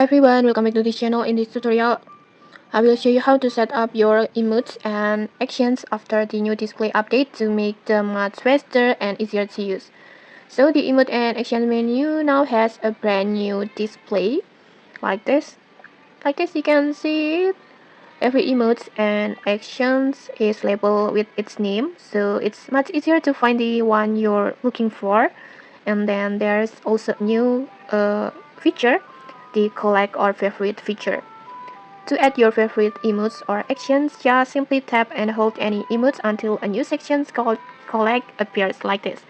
Everyone, welcome back to this channel. In this tutorial, I will show you how to set up your emotes and actions after the new display update to make them much faster and easier to use. So the emote and action menu now has a brand new display like this. You can see it. Every emote and actions is labeled with its name, so it's much easier to find the one you're looking for. And then there's also a new feature, the collect or favorite feature. To add your favorite emotes or actions, just simply tap and hold any emotes until a new section called collect appears like this.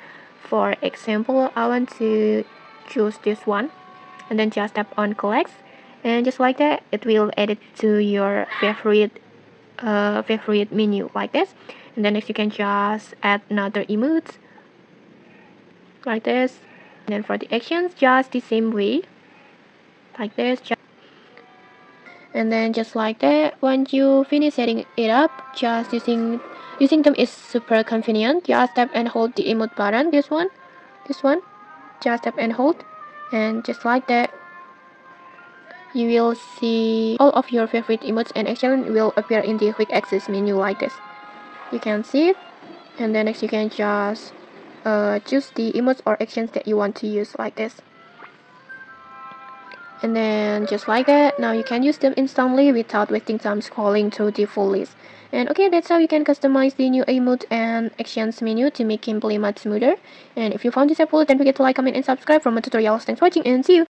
For example, I want to choose this one and then just tap on collect, and just like that it will add it to your favorite menu like this. And then next you can just add another emote like this. And then for the actions, just the same way like this. And then just like that, once you finish setting it up, just using them is super convenient. Just tap and hold the emote button, this one, just tap and hold, and just like that you will see all of your favorite emotes and actions will appear in the quick access menu like this. You can see it. And then next you can just choose the emotes or actions that you want to use like this. And then just like that, now you can use them instantly without wasting time scrolling through the full list. And okay, that's how you can customize the new emote and actions menu to make gameplay much smoother. And if you found this helpful, don't forget to like, comment, and subscribe for more tutorials. Thanks for watching and see you!